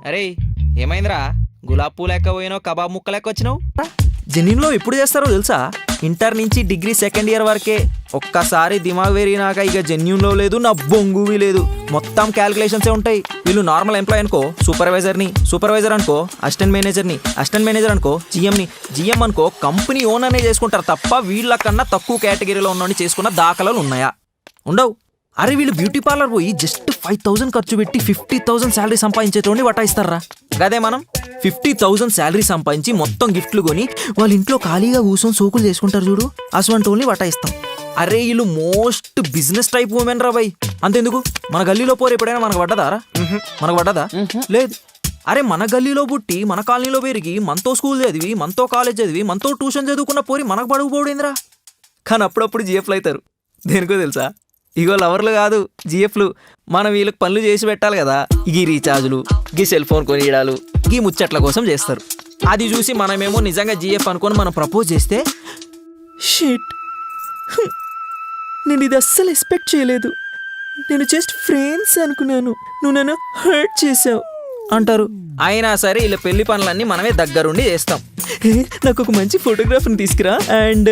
అరే ఏమైందిరా గులాబ్ పూ లెక్క పోయినావు కబాబ్ ముక్క లెక్క వచ్చినావు. జెన్యున్లో ఎప్పుడు చేస్తారో తెలుసా? ఇంటర్ నుంచి డిగ్రీ సెకండ్ ఇయర్ వరకే. ఒక్కసారి దిమాగ్ వేరినాక ఇక జెన్యున్లో లేదు, నా బొంగువి లేదు. మొత్తం క్యాలిక్యులేషన్సే ఉంటాయి. వీళ్ళు నార్మల్ ఎంప్లాయ్ అనుకో సూపర్వైజర్ని, సూపర్వైజర్ అనుకో అసిస్టెంట్ మేనేజర్ని, అసిస్టెంట్ మేనేజర్ అనుకో జిఎంని, జిఎం అనుకో కంపెనీ ఓనర్నే చేసుకుంటారు తప్ప వీళ్ళకన్నా తక్కువ కేటగిరీలో ఉన్నోని చేసుకున్న దాఖలాలు ఉన్నాయా? ఉండవు. అరే వీళ్ళు బ్యూటీ పార్లర్ పోయి జస్ట్ 5,000 ఖర్చు పెట్టి 50,000 శాలరీ సంపాదించేటోని వటాయిస్తారా? అదే మనం 50,000 శాలరీ సంపాదించి మొత్తం గిఫ్ట్లు కొని వాళ్ళ ఇంట్లో ఖాళీగా కూర్చొని సోకులు చేసుకుంటారు చూడు, అసలు వటాయిస్తాం. అరే వీళ్ళు మోస్ట్ బిజినెస్ టైప్ ఉమెన్ రా బై. అంతెందుకు మన గల్లీలో పోరు ఎప్పుడైనా మనకు పడ్డదారా? మనకు పడ్డదా? లేదు. అరే మన గల్లీలో పుట్టి మన కాలనీలో పెరిగి మనతో స్కూల్ చదివి మనతో కాలేజ్ చదివి మనతో ట్యూషన్ చదువుకున్న పోరి మనకు పడుకుపోడేంద్రా. కానీ అప్పుడప్పుడు జిఎఫ్లు అవుతారు. దేనికో తెలుసా? ఇగో లవర్లు కాదు జిఎఫ్లు. మనం వీళ్ళకి పనులు చేసి పెట్టాలి కదా. ఈ రీఛార్జులు, గీ సెల్ ఫోన్ కొనియడాలు, గీ ముచ్చట్ల కోసం చేస్తారు. అది చూసి మనమేమో నిజంగా జిఎఫ్ అనుకొని మనం ప్రపోజ్ చేస్తే షిట్, నేను ఇది అస్సలు ఎక్స్పెక్ట్ చేయలేదు, నేను జస్ట్ ఫ్రెండ్స్ అనుకున్నాను, నువ్వు నన్ను హర్ట్ చేసావు అంటారు. అయినా సరే ఇలా పెళ్లి పనులన్నీ మనమే దగ్గరుండి చేస్తాం. నాకు ఒక మంచి ఫోటోగ్రాఫర్ని తీసుకురా, అండ్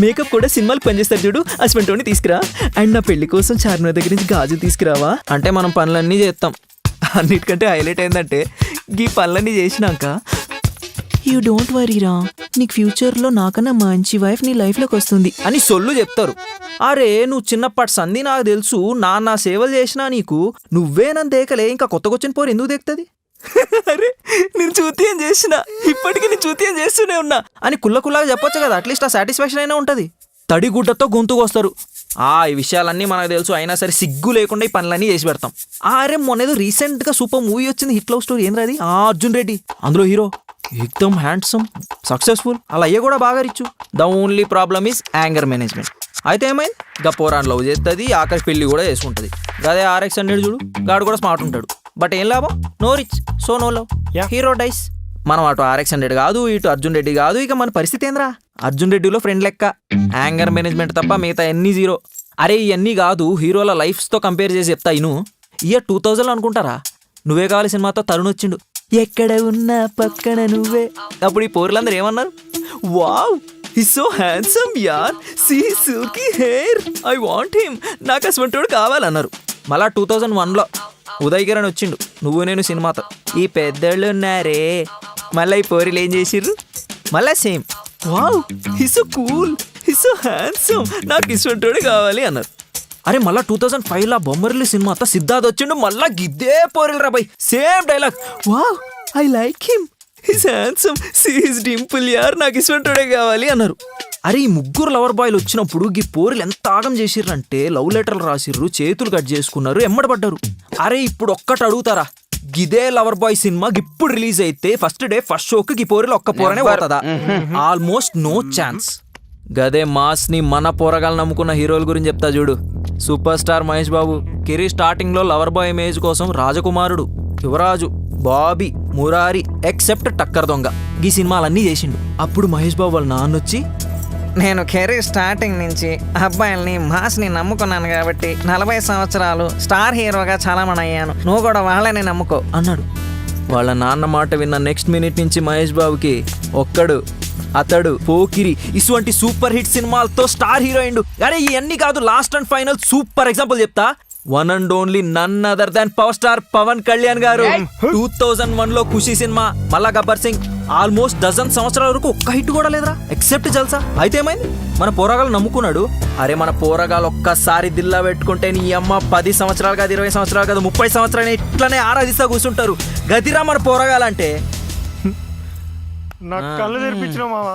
మేకప్ కూడా సినిమాలకు పనిచేస్తారు చూడు అటువంటి తీసుకురా, అండ్ నా పెళ్లి కోసం చార్మినార్ దగ్గర నుంచి గాజులు తీసుకురావా అంటే మనం పనులన్నీ చేస్తాం. అన్నిటికంటే హైలైట్ ఏంటంటే ఈ పనులన్నీ చేసినాక యూ డోంట్ వరీరా, నీకు ఫ్యూచర్లో నాకన్నా మంచి వైఫ్ నీ లైఫ్లోకి వస్తుంది అని సొల్లు చెప్తారు. అరే నువ్వు చిన్నప్పటి సంధి నాకు తెలుసు, నా సేవలు చేసినా నీకు నువ్వే నన్ను దేకలే, ఇంకా కొత్తకొచ్చిన పోరు ఎందుకు దేకుతుంది? అరే నేను చూతీయం చేసిన, ఇప్పటికీ నేను చూతీయం చేస్తూనే ఉన్నా అని కుల్లకుల్లాగా చెప్పొచ్చు కదా. అట్లీస్ట్ ఆ సాటిస్ఫాక్షన్ అయినా ఉంటుంది. తడిగుడ్డతో గొంతుకొస్తారు. ఈ విషయాలన్నీ మనకు తెలుసు, అయినా సరే సిగ్గు లేకుండా ఈ పనులన్నీ చేసి పెడతాం. అరే మొన్నేదో రీసెంట్గా సూపర్ మూవీ వచ్చింది, హిట్ లవ్ స్టోరీ. ఏంద్రా అది? అర్జున్ రెడ్డి అందులో హీరో, ఎక్దమ్ హ్యాండ్సమ్, సక్సెస్ఫుల్. అలా అయ్యే కూడా బాగా rich. The only problem is anger management. అయితే ఏమైంది, గపోరాన్ లవ్ చేస్తుంది, ఆఖరి పెళ్లి కూడా చేసుకుంటుంది. అదే RX 100 చూడు, గాడు కూడా స్మార్ట్ ఉంటాడు. బట్ ఏం లాభం? No rich so no love. Hero dies. మనం అటు RX 100 కాదు, ఇటు అర్జున్ రెడ్డి కాదు. ఇక మన పరిస్థితి ఏంద్రా? అర్జున్ రెడ్డిలో ఫ్రెండ్ లెక్క, యాంగర్ మేనేజ్మెంట్ తప్ప మిగతా ఎన్ని జీరో. అరే ఇవన్నీ కాదు, హీరోల లైఫ్స్తో కంపేర్ చేసి చెప్తా. ఇను ఇయర్ 2000 అనుకుంటారా, నువ్వే కావాలి సినిమాతో తరుణ్ వచ్చిండు, ఎక్కడ ఉన్నా పక్కన నువ్వే. అప్పుడు ఈ పోరులందరూ ఏమన్నారు? Wow he's so handsome yaar, see his silky hair, I want him, నాకు అసమంటోడు కావాలన్నారు. మళ్ళా 2001లో ఉదయ్ కిరణ్ వచ్చిండు నువ్వు నేను సినిమాతో. ఈ పెద్దోళ్ళు ఉన్నారే, మళ్ళీ ఈ పోరీలు ఏం చేసిర్రు? మళ్ళా same, wow he's so cool, he's so handsome, నాకు ఇసమంటోడు కావాలి అన్నారు. అరే మళ్ళా 2005లో బొమ్మరిల్లు సినిమాతో సిద్ధార్థ్ వచ్చిండు, మళ్ళా గిద్దే పోరీలు రా బై, same dialogue, wow I like him, his handsome, see his dimple యార్, నాకు ఇష్టంటోడే కావాలి అన్నారు. అరే ఈ ముగ్గురు లవర్ బాయ్లు వచ్చినప్పుడు ఈ పోరీలు ఎంత ఆగం చేసిర్రంటే లవ్ లెటర్లు రాసిర్రు, చేతులు కట్ చేసుకున్నారు, ఎమ్మడబడ్డారు. అరే ఇప్పుడు ఒక్కటి అడుగుతారా, గిదే లవర్ బాయ్ సినిమా ఇప్పుడు రిలీజ్ అయితే ఫస్ట్ డే ఫస్ట్ షోకి ఈ పోరీలు ఒక్క పోరనే పోతుందా? Almost no chance. గదే మాస్ ని మన పోరగాలు నమ్ముకున్న హీరోల గురించి చెప్తా చూడు. Super star Mahesh Babu career starting లో లవర్ బాయ్ ఇమేజ్ కోసం రాజకుమారుడు, యువరాజు, బాబీ, మురారి, ఎక్సెప్ట్ టక్కర్ దొంగ ఈ సినిమాలన్నీ చేసిండు. అప్పుడు మహేష్ బాబు వాళ్ళ నాన్నొచ్చి, నేను కెరీర్ స్టార్టింగ్ నుంచి అబ్బాయిల్ని మాస్ని నమ్ముకున్నాను కాబట్టి 40 సంవత్సరాలు స్టార్ హీరోగా చాలామంది అయ్యాను, నువ్వు కూడా వాళ్ళని నమ్ముకో అన్నాడు. వాళ్ళ నాన్న మాట విన్న నెక్స్ట్ మినిట్ నుంచి మహేష్ బాబుకి ఒక్కడు, అతడు, పోకిరి ఇటువంటి సూపర్ హిట్ సినిమాలతో స్టార్ హీరో అయిండు. అరే ఇవన్నీ కాదు, last and final super example చెప్తా. One and only none other than power star Pawan Kalyan garu. 2001లో ఖుషి సినిమా, మళ్ళా గబ్బర్ సింగ్, ఆల్మోస్ట్ డజన్ సంవత్సరాల వరకు ఒక్క హిట్ కూడా లేదురా ఎక్సెప్ట్ జల్సా. అయితే ఏమైంది, మన పోరగాలు నమ్ముకున్నాడు. అరే మన పోరగాలు ఒక్కసారి దిల్లా పెట్టుకుంటే నీ అమ్మ 10 సంవత్సరాలు కాదు, 20 సంవత్సరాలు కాదు, 30 సంవత్సరాలు ఇట్లనే ఆరాధిస్తా కూర్చుంటారు. గదిరా మన పోరగాలంటే. నాకు కళ్ళు తెరిపించిన మావా.